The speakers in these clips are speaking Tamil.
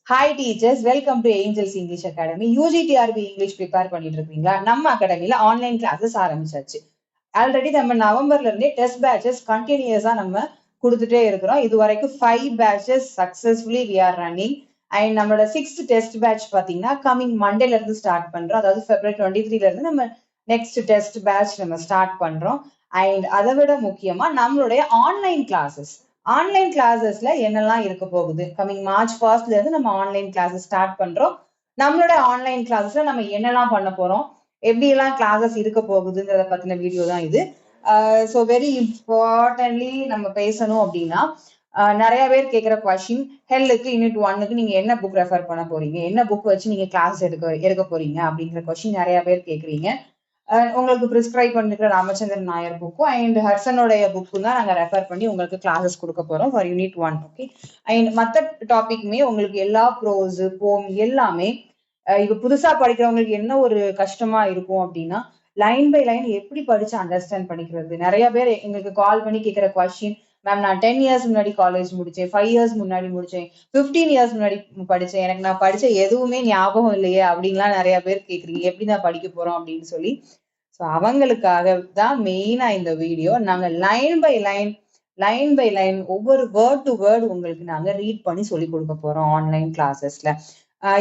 Hi teachers, welcome to Angels English Academy. UGTRB English prepare பண்ணிட்டு இருக்கீங்களா? நம்ம அகாடமில ஆன்லைன் கிளாஸஸ் ஆரம்பிச்சாச்சு. ஆல்ரெடி நம்ம நவம்பர்ல இருந்தே டெஸ்ட் பேட்சஸ் கண்டினியூஸா நம்ம கொடுத்துட்டே இருக்கிறோம். இது வரைக்கும் 5 patches successfully we are running. And நம்மளோட 6th டெஸ்ட் பேட்ச் பாத்தீங்கன்னா கமிங் மண்டேல இருந்து ஸ்டார்ட் பண்றோம். அதாவது February 23ல இருந்து நம்ம நெக்ஸ்ட் டெஸ்ட் பேட்ச் நம்ம ஸ்டார்ட் பண்றோம். அண்ட் அதை விட முக்கியமா நம்மளுடைய ஆன்லைன் கிளாஸஸ்ல என்னெல்லாம் இருக்க போகுது, கமிங் மார்ச் 1st இருந்து நம்ம ஆன்லைன் கிளாஸஸ் ஸ்டார்ட் பண்றோம். நம்மளோட ஆன்லைன் கிளாஸஸ்ல நம்ம என்னெல்லாம் பண்ண போறோம், எப்படி எல்லாம் கிளாஸஸ் இருக்க போகுதுங்கிறத பத்தின வீடியோ தான் இது. ஸோ வெரி இம்பார்ட்டன்ட்லி நம்ம பேசணும் அப்படின்னா, நிறைய பேர் கேட்கிற கொஸ்டின், ஹெல்லுக்கு யூனிட் 1க்கு நீங்க என்ன புக் ரெஃபர் பண்ண போறீங்க, என்ன புக் வச்சு நீங்க கிளாஸ் எடுக்க போறீங்க அப்படிங்கிற கொஸ்டின் நிறைய பேர் கேட்குறீங்க. உங்களுக்கு ப்ரிஸ்கிரைப் பண்ணிருக்கிற ராமச்சந்திரன் நாயர் புக்கும் அண்ட் ஹர்சனுடைய புக்கும் தான் நாங்கள் ரெஃபர் பண்ணி உங்களுக்கு கிளாஸஸ் கொடுக்க போறோம் ஃபார் யூனிட் 1. ஓகே, அண்ட் மற்ற டாபிக்மே உங்களுக்கு எல்லா ப்ரோஸ் போம் எல்லாமே இப்ப புதுசா படிக்கிறவங்களுக்கு என்ன ஒரு கஷ்டமா இருக்கும் அப்படின்னா, லைன் பை லைன் எப்படி படிச்சு அண்டர்ஸ்டாண்ட் பண்ணிக்கிறது. நிறைய பேர் எங்களுக்கு கால் பண்ணி கேட்கிற கொஸ்டின், மேம் நான் 10 இயர்ஸ் முன்னாடி காலேஜ் முடிச்சேன், 5 இயர்ஸ் முன்னாடி முடிச்சேன், 15 இயர்ஸ் முன்னாடி படிச்சேன், எனக்கு நான் படிச்ச எதுவுமே ஞாபகம் இல்லையே அப்படின்லாம் நிறைய பேர் கேட்குறீங்க, எப்படி நான் படிக்க போறோம் அப்படின்னு சொல்லி. ஸோ அவங்களுக்காக தான் மெயினா இந்த வீடியோ. நாங்க லைன் பை லைன் ஒவ்வொரு வேர்ட் டு வேர்ட் உங்களுக்கு நாங்க ரீட் பண்ணி சொல்லி கொடுக்க போறோம் ஆன்லைன் கிளாஸஸ்ல.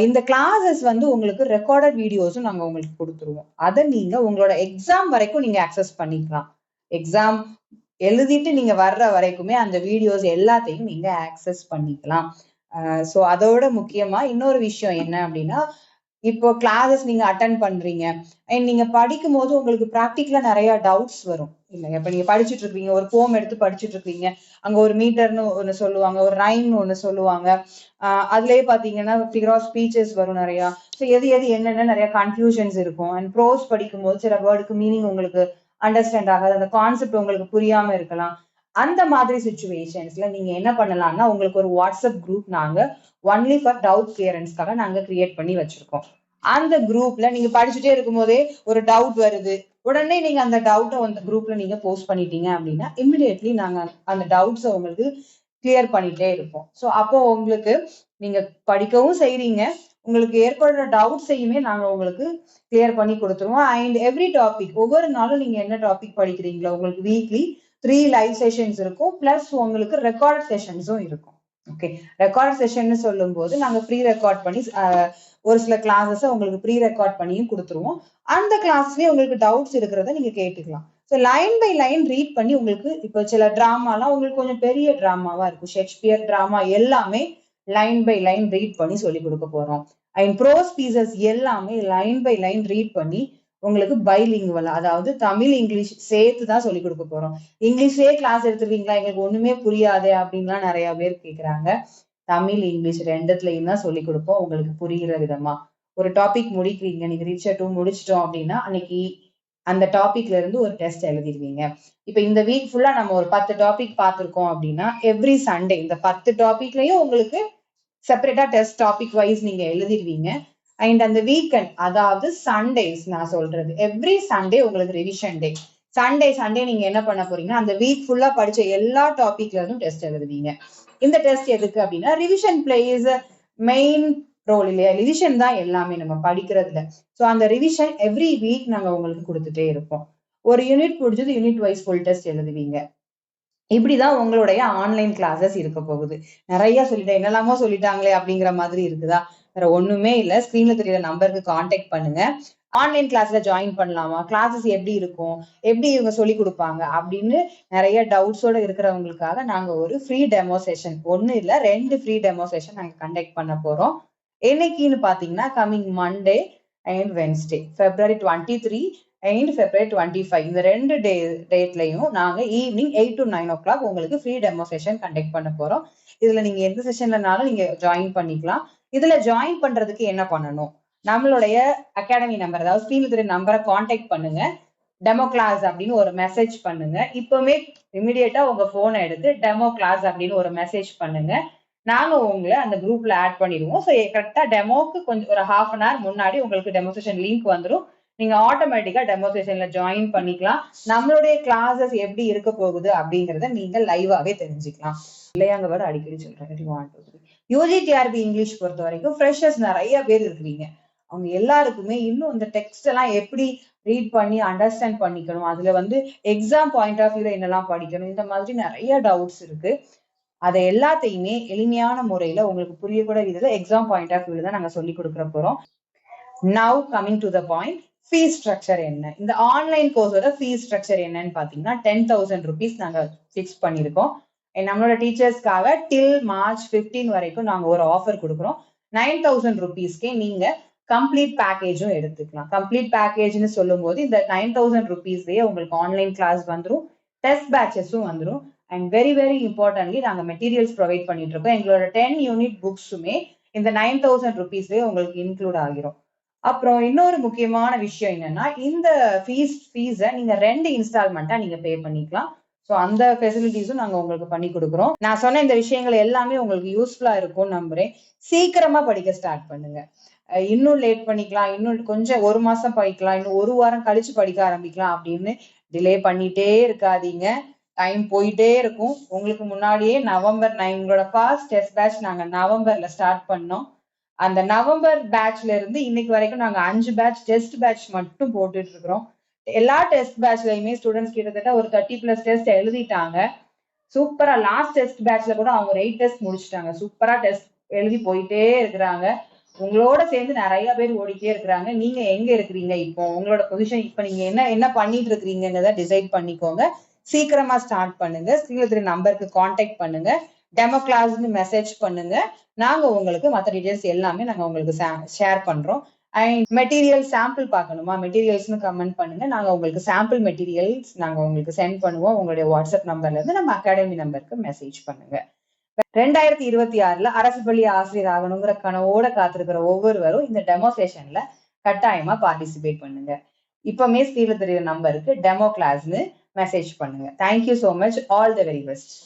இந்த கிளாஸஸ் வந்து உங்களுக்கு ரெக்கார்டட் வீடியோஸும் நாங்க உங்களுக்கு கொடுத்துருவோம். அதை நீங்க உங்களோட எக்ஸாம் வரைக்கும் நீங்க அக்சஸ் பண்ணிக்கலாம். எக்ஸாம் எழுதிட்டு நீங்க வர்ற வரைக்குமே அந்த வீடியோஸ் எல்லாத்தையும் நீங்க ஆக்சஸ் பண்ணிக்கலாம். ஸோ அதோட முக்கியமா இன்னொரு விஷயம் என்ன அப்படின்னா, இப்போ கிளாஸஸ் நீங்க அட்டன் பண்றீங்க அண்ட் நீங்க படிக்கும் போது உங்களுக்கு ப்ராக்டிக்கலா நிறைய டவுட்ஸ் வரும் இல்லைங்க. இப்ப நீங்க படிச்சுட்டு இருக்கீங்க, ஒரு போம் எடுத்து படிச்சுட்டு இருக்கீங்க, அங்க ஒரு மீட்டர்னு ஒண்ணு சொல்லுவாங்க, ஒரு ரைம்னு ஒண்ணு சொல்லுவாங்க, அதுலயே பாத்தீங்கன்னா ஃபிகர் ஆஃப் ஸ்பீச்சஸ் வரும் நிறைய. ஸோ எது என்னென்ன நிறைய கன்ஃபியூஷன்ஸ் இருக்கும். அண்ட் ப்ரோஸ் படிக்கும் போது சில வேர்டுக்கு மீனிங் உங்களுக்கு அண்டர்ஸ்டாண்ட் ஆகாது, அந்த கான்செப்ட் உங்களுக்கு புரியாம இருக்கலாம். அந்த மாதிரி சுச்சுவேஷன்ஸ்ல நீங்க என்ன பண்ணலாம்னா, உங்களுக்கு ஒரு வாட்ஸ்அப் குரூப் நாங்க ஒன்லி ஃபார் டவுட் கிளியரன்ஸ்க்காக நாங்க கிரியேட் பண்ணி வச்சிருக்கோம். அந்த குரூப்ல நீங்க படிச்சுட்டே இருக்கும் போதே ஒரு டவுட் வருது, உடனே நீங்க அந்த டவுட்டை அந்த குரூப்ல நீங்க போஸ்ட் பண்ணிட்டீங்க அப்படின்னா இமிடியட்லி நாங்க அந்த டவுட்ஸை உங்களுக்கு கிளியர் பண்ணிட்டே இருப்போம். ஸோ அப்போ உங்களுக்கு நீங்க படிக்கவும் செய்றீங்க, உங்களுக்கு ஏற்படுற டவுட்ஸையுமே நாங்க உங்களுக்கு கிளியர் பண்ணி கொடுத்துருவோம். அண்ட் எவ்ரி டாபிக் ஒவ்வொரு நாளும் நீங்க என்ன டாபிக் படிக்கிறீங்களோ உங்களுக்கு வீக்லி 3 லைவ் செஷன்ஸ் இருக்கும், பிளஸ் உங்களுக்கு ரெக்கார்ட் செஷன்ஸும் இருக்கும். ஓகே, ரெக்கார்ட் செஷன் சொல்லும் போது நாங்க ப்ரீ ரெக்கார்ட் பண்ணி ஒரு சில கிளாஸஸ் உங்களுக்கு ப்ரீ ரெக்கார்ட் பண்ணியும் கொடுத்துருவோம். அந்த கிளாஸ்லயே உங்களுக்கு டவுட்ஸ் இருக்கிறத நீங்க கேட்டுக்கலாம். So line by line read பண்ணி உங்களுக்கு இப்போ சில டிராமாலாம் உங்களுக்கு கொஞ்சம் பெரிய டிராமாவா இருக்கும், ஷேக்ஸ்பியர் டிராமா எல்லாமே லைன் பை லைன் ரீட் பண்ணி சொல்லி கொடுக்க போறோம். அண்ட் ப்ரோஸ் பீசஸ் எல்லாமே லைன் பை லைன் ரீட் பண்ணி உங்களுக்கு பைலிங்குவல், அதாவது தமிழ் இங்கிலீஷ் சேர்த்து தான் சொல்லி கொடுக்க போறோம். இங்கிலீஷே கிளாஸ் எடுத்துருவீங்களா, எங்களுக்கு ஒண்ணுமே புரியாது அப்படின்லாம் நிறைய பேர் கேட்குறாங்க. தமிழ் இங்கிலீஷ் ரெண்டுத்துலயும் தான் சொல்லி கொடுப்போம் உங்களுக்கு புரிகிற விதமா. ஒரு டாபிக் முடிக்கிறீங்க, நீங்க ரீச்சர் 2 முடிச்சிட்டோம் அப்படின்னா அன்னைக்கு அந்த டாபிக்ல இருந்து ஒரு டெஸ்ட் எழுதிடுவீங்க. இப்ப இந்த வீக் ஃபுல்லா நம்ம ஒரு 10 டாபிக் பார்த்திருக்கோம் அப்படின்னா எவ்ரி சண்டே இந்த 10 டாபிக்லயும் உங்களுக்கு செப்பரேட்டா டெஸ்ட் டாபிக் வைஸ் நீங்க எழுதிடுவீங்க. அண்ட் அந்த வீக்கெண்ட், அதாவது சண்டேஸ் நான் சொல்றது, எவ்ரி சண்டே உங்களுக்கு ரிவிஷன் டே. சண்டே நீங்க என்ன பண்ண போறீங்கன்னா அந்த வீக் ஃபுல்லா படிச்ச எல்லா டாபிக்ல இருந்தும் டெஸ்ட் எழுதுவீங்க. இந்த டெஸ்ட் எதுக்கு அப்படின்னா, ரிவிஷன் பிளேஸ் மெயின் ரோல் இல்லையா, ரிவிஷன் தான் எல்லாமே நம்ம படிக்கிறதுல. ஸோ அந்த ரிவிஷன் எவ்ரி வீக் நாங்க உங்களுக்கு கொடுத்துட்டே இருப்போம். ஒரு யூனிட் முடிஞ்சது யூனிட் வைஸ் ஃபுல் டெஸ்ட் எழுதுவீங்க. இப்படிதான் உங்களுடைய ஆன்லைன் கிளாஸஸ் இருக்க போகுது. நிறைய சொல்லிட்டேன், என்னெல்லாமோ சொல்லிட்டாங்களே அப்படிங்கிற மாதிரி இருக்குதா? வேற ஒண்ணுமே இல்ல, ஸ்கிரீன்ல தெரியற நம்பருக்கு கான்டாக்ட் பண்ணுங்க. ஆன்லைன் கிளாஸ்ல ஜாயின் பண்ணலாமா, கிளாஸஸ் எப்படி இருக்கும், எப்படி இவங்க சொல்லி கொடுப்பாங்க அப்படின்னு நிறைய டவுட்ஸோட இருக்கிறவங்களுக்காக நாங்க ஒரு ஃப்ரீ டெமோ செஷன், ஒன்னு இல்ல 2 ஃப்ரீ டெமோ செஷன் நாங்க கண்டக்ட் பண்ண போறோம். என்னைக்குன்னு பாத்தீங்கன்னா coming Monday and Wednesday, February 23 and February 25 இந்த 2 டேட்லயும் நாங்க ஈவினிங் 8 to 9 o'clock உங்களுக்கு ஃப்ரீ டெமோ செஷன் கண்டக்ட் பண்ண போறோம். இதுல நீங்க எந்த செஷன்லனாலும் நீங்க ஜாயின் பண்ணிக்கலாம். இதுல ஜாயின் பண்றதுக்கு என்ன பண்ணணும், நம்மளுடைய அகாடமி நம்பர், அதாவது ஸ்கிரீன்ல தெரிய நம்பரை கான்டாக்ட் பண்ணுங்க, டெமோ கிளாஸ் அப்படின்னு ஒரு மெசேஜ் பண்ணுங்க. இப்பவுமே இமிடியேட்டா உங்க போனை எடுத்து டெமோ கிளாஸ் அப்படின்னு ஒரு மெசேஜ் பண்ணுங்க, நாங்க உங்களை அந்த குரூப்ல ஆட் பண்ணிடுவோம். ஸோ கரெக்டா டெமோக்கு கொஞ்சம் ஒரு ½ an hour முன்னாடி உங்களுக்கு டெமோசேஷன் லிங்க் வந்துடும், நீங்க ஆட்டோமேட்டிக்கா டெமோசேஷன்ல ஜாயின் பண்ணிக்கலாம். நம்மளுடைய கிளாஸஸ் எப்படி இருக்க போகுது அப்படிங்கறத நீங்க லைவாவே தெரிஞ்சுக்கலாம். இல்லையாங்க வேற அடிக்கடி சொல்றேன். யூஜிடிஆர்பி இங்கிலீஷ் பொறுத்த வரைக்கும் ஃப்ரெஷர்ஸ் நிறைய பேர் இருக்கிறீங்க. அவங்க எல்லாருக்குமே இன்னும் இந்த டெக்ஸ்ட் எல்லாம் எப்படி ரீட் பண்ணி அண்டர்ஸ்டாண்ட் பண்ணிக்கணும், அதுல வந்து எக்ஸாம் பாயிண்ட் ஆஃப் வியூல என்னெல்லாம் படிக்கணும், இந்த மாதிரி நிறைய டவுட்ஸ் இருக்கு. அதை எல்லாத்தையுமே எளிமையான முறையில உங்களுக்கு புரியக்கூட விதத்துல எக்ஸாம் பாயிண்ட் ஆஃப் வியூல தான் நாங்க சொல்லி கொடுக்குற போறோம். Now coming to the point, fees structure என்ன? இந்த ஆன்லைன் கோர்ஸோட ஃபீஸ் ஸ்ட்ரக்சர் என்னன்னு பாத்தீங்கன்னா 10,000 rupees நாங்க பிக்ஸ் பண்ணிருக்கோம். நம்மளோட டீச்சர்ஸ்க்காக டில் March 15 வரைக்கும் நாங்க ஒரு ஆஃபர் கொடுக்குறோம். 9,000 rupeesக்கே நீங்க கம்ப்ளீட் பேக்கேஜும் எடுத்துக்கலாம். கம்ப்ளீட் பேக்கேஜ்னு சொல்லும் போது இந்த 9,000 rupeesலயே உங்களுக்கு ஆன்லைன் கிளாஸ் வந்துடும், டெஸ்ட் பேட்சஸும் வந்துடும். அண்ட் வெரி வெரி இம்பார்ட்டன்ட்லி நாங்க மெட்டீரியல்ஸ் ப்ரொவைட் பண்ணிட்டு இருக்கோம். எங்களோட 10 யூனிட் புக்ஸுமே இந்த 9,000 rupeesலயே உங்களுக்கு இன்க்ளூட் ஆகிரும். அப்புறம் இன்னொரு முக்கியமான விஷயம் என்னன்னா, இந்த ஃபீஸை நீங்க 2 இன்ஸ்டால்மெண்ட்டா நீங்க பே பண்ணிக்கலாம். ஸோ அந்த ஃபெசிலிட்டிஸும் நாங்க உங்களுக்கு பண்ணி கொடுக்குறோம். நான் சொன்ன இந்த விஷயங்கள் எல்லாமே உங்களுக்கு யூஸ்ஃபுல்லா இருக்கும்னு நம்புறேன். சீக்கிரமா படிக்க ஸ்டார்ட் பண்ணுங்க. இன்னும் லேட் பண்ணிக்கலாம், இன்னும் கொஞ்சம் 1 மாசம் படிக்கலாம், இன்னும் 1 வாரம் கழிச்சு படிக்க ஆரம்பிக்கலாம் அப்படின்னு டிலே பண்ணிட்டே இருக்காதீங்க. டைம் போயிட்டே இருக்கும். உங்களுக்கு முன்னாடியே நவம்பர் 9 உங்களோட ஃபர்ஸ்ட் டெஸ்ட் பேட்ச் நாங்க நவம்பர்ல ஸ்டார்ட் பண்ணோம். அந்த நவம்பர் பேட்ச்ல இருந்து இன்னைக்கு வரைக்கும் நாங்க 5 பேட்ச் டெஸ்ட் பேட்ச் மட்டும் போட்டுட்டு இருக்கிறோம். எல்லா டெஸ்ட் பேட்ச்லயுமே ஸ்டூடெண்ட்ஸ் கிட்டத்தட்ட ஒரு 30+ டெஸ்ட் எழுதிட்டாங்க. சூப்பரா லாஸ்ட் டெஸ்ட் பேட்ச்ல கூட அவங்க 8 டெஸ்ட் முடிச்சிட்டாங்க. சூப்பரா டெஸ்ட் எழுதி போயிட்டே இருக்கிறாங்க. உங்களோட சேர்ந்து நிறைய பேர் ஓடிட்டே இருக்கிறாங்க. நீங்க எங்க இருக்கிறீங்க இப்போ? உங்களோட பொசிஷன் இப்ப நீங்க என்ன பண்ணிட்டு இருக்கிறீங்கிறத டிசைட் பண்ணிக்கோங்க. சீக்கிரமா ஸ்டார்ட் பண்ணுங்க. ஸ்ரீலத்ரி நம்பருக்கு கான்டாக்ட் பண்ணுங்க. டெமோ கிளாஸ்னு மெசேஜ் பண்ணுங்க. நாங்க உங்களுக்கு மற்ற டீடைல்ஸ் எல்லாமே நாங்க உங்களுக்கு ஷேர் பண்றோம். அண்ட் மெட்டீரியல் சாம்பிள் பார்க்கணுமா? மெட்டீரியல்ஸ்னு கமெண்ட் பண்ணுங்க. நாங்க உங்களுக்கு சாம்பிள் மெட்டீரியல்ஸ் நாங்க உங்களுக்கு சென்ட் பண்ணுவோம். உங்களுடைய வாட்ஸ்அப் நம்பர்ல இருந்து நம்ம அகாடமி நம்பருக்கு மெசேஜ் பண்ணுங்க. 2026ல அரசு பள்ளி ஆசிரியர் ஆகணுங்கிற கனவோட காத்திருக்கிற ஒவ்வொருவரும் இந்த டெமோ செஷன்ல கட்டாயமா பார்ட்டிசிபேட் பண்ணுங்க. இப்பவுமே ஸ்ரீலத்ரி நம்பருக்கு டெமோ கிளாஸ்னு மெசேஜ் பண்ணுங்க. Thank you so much. All the very best.